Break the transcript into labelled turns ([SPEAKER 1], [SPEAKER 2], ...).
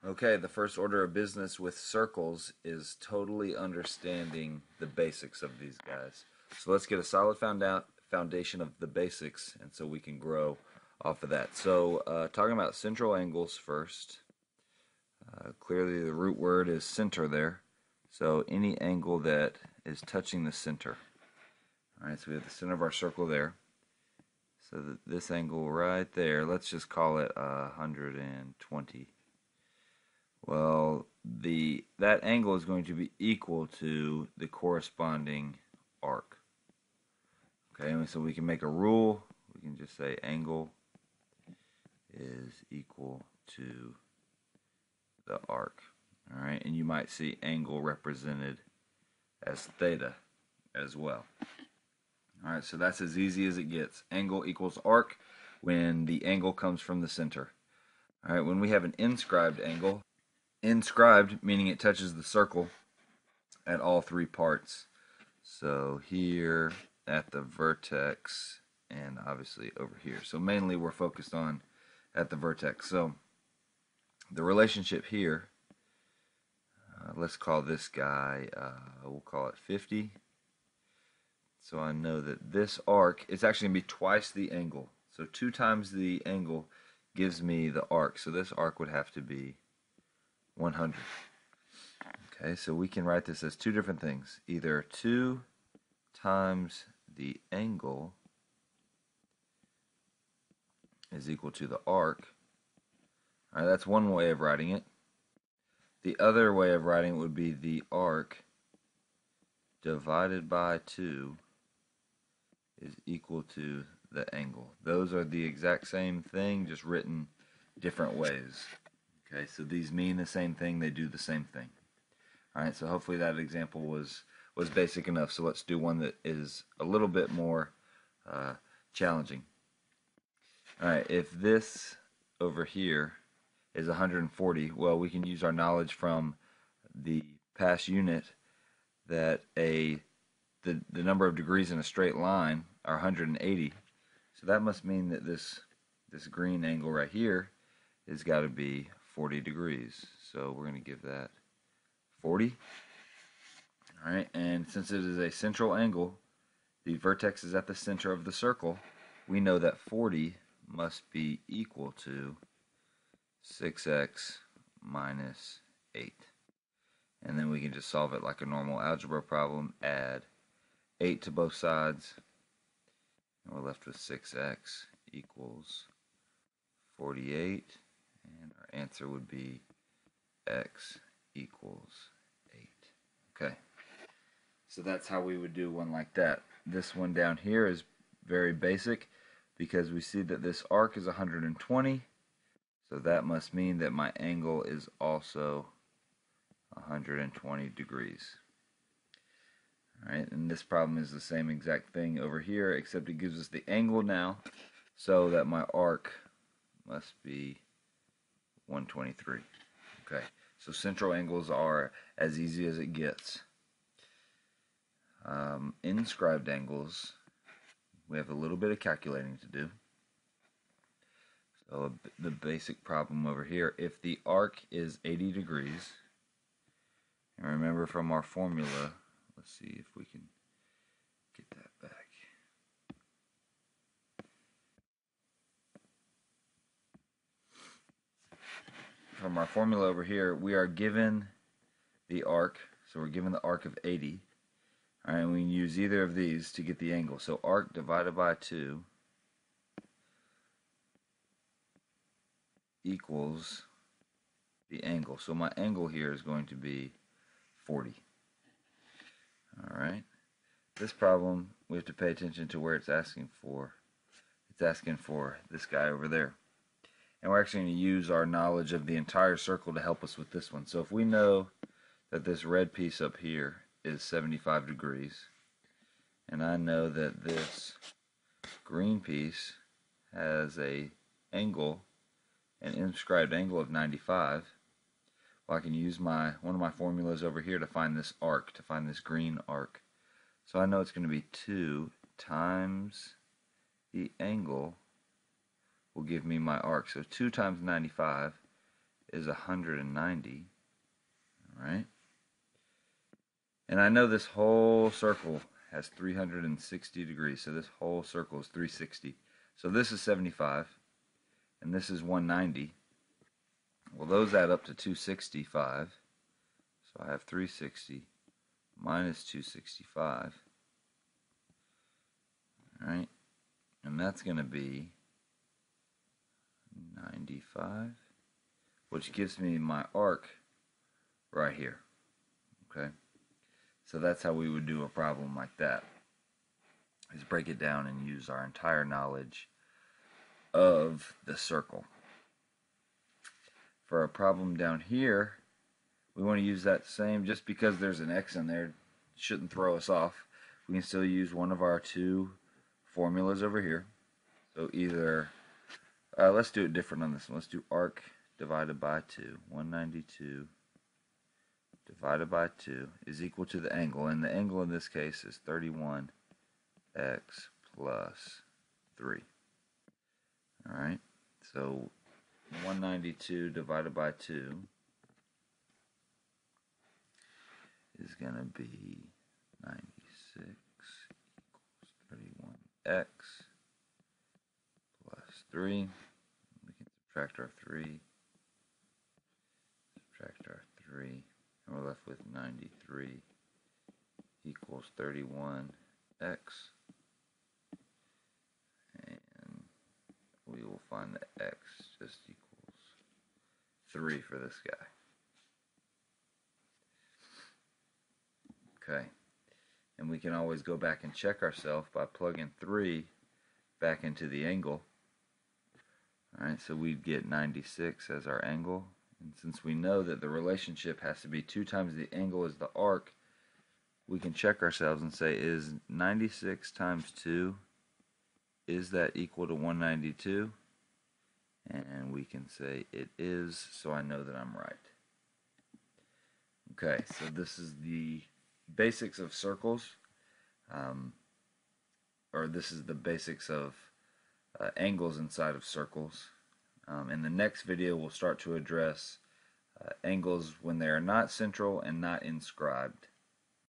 [SPEAKER 1] Okay, the first order of business with circles is totally understanding the basics of these guys. So let's get a solid foundation of the basics, and so we can grow off of that. So talking about central angles first, clearly the root word is center there. So any angle that is touching the center. All right, so we have the center of our circle there. So this angle right there, let's just call it 120. Well, that angle is going to be equal to the corresponding arc. Okay, so we can make a rule. We can just say angle is equal to the arc. All right, and you might see angle represented as theta as well. All right, so that's as easy as it gets. Angle equals arc when the angle comes from the center. All right, when we have an inscribed angle, inscribed meaning it touches the circle at all three parts. So here at the vertex and obviously over here. So mainly we're focused on at the vertex. So the relationship here, let's call this guy, we'll call it 50. So I know that this arc is actually going to be twice the angle. So 2 times the angle gives me the arc. So this arc would have to be 100. Okay, so we can write this as two different things. Either 2 times the angle is equal to the arc. All right, that's one way of writing it. The other way of writing it would be the arc divided by 2 is equal to the angle. Those are the exact same thing, just written different ways. Okay, so these mean the same thing, they do the same thing. Alright, so hopefully that example was basic enough. So let's do one that is a little bit more challenging. Alright, if this over here is 140, well, we can use our knowledge from the past unit that the number of degrees in a straight line are 180. So that must mean that this green angle right here has got to be 40 degrees. So we're going to give that 40. Alright, and since it is a central angle, the vertex is at the center of the circle, we know that 40 must be equal to 6x minus 8. And then we can just solve it like a normal algebra problem, add 8 to both sides, and we're left with 6x equals 48, and our answer would be x equals 8. Okay, so that's how we would do one like that. This one down here is very basic because we see that this arc is 120, so that must mean that my angle is also 120 degrees. Alright, and this problem is the same exact thing over here, except it gives us the angle now, so that my arc must be 123. Okay, so central angles are as easy as it gets. Inscribed angles, we have a little bit of calculating to do. So the basic problem over here, if the arc is 80 degrees, and remember from our formula, let's see if we can get that back. From our formula over here, we are given the arc, so we're given the arc of 80. All right, and we can use either of these to get the angle. So arc divided by 2 equals the angle. So my angle here is going to be 40. Alright, this problem we have to pay attention to where it's asking for. It's asking for this guy over there. And we're actually going to use our knowledge of the entire circle to help us with this one. So if we know that this red piece up here is 75 degrees, and I know that this green piece has an angle, an inscribed angle of 95, well, I can use one of my formulas over here to find this arc, to find this green arc. So I know it's going to be 2 times the angle will give me my arc. So 2 times 95 is 190. All right. And I know this whole circle has 360 degrees, so this whole circle is 360. So this is 75, and this is 190. Well, those add up to 265. So I have 360 minus 265. All right. And that's going to be 95, which gives me my arc right here. Okay. So that's how we would do a problem like that, is break it down and use our entire knowledge of the circle. For a problem down here, we want to use that same, just because there's an X in there, shouldn't throw us off. We can still use one of our two formulas over here. So either, let's do it different on this one. Let's do arc divided by 2. 192 divided by 2 is equal to the angle, and the angle in this case is 31x plus 3. Alright, so 192 divided by 2 is going to be 96 equals 31x plus 3. We can subtract our 3, and we're left with 93 equals 31x, and we will find that x just equals 3 for this guy. Okay, and we can always go back and check ourselves by plugging 3 back into the angle. Alright, so we'd get 96 as our angle. And since we know that the relationship has to be 2 times the angle as the arc, we can check ourselves and say, is 96 times 2, is that equal to 192? And we can say it is, so I know that I'm right. Okay, so this is the basics of circles, or this is the basics of angles inside of circles. In the next video, we'll start to address angles when they are not central and not inscribed.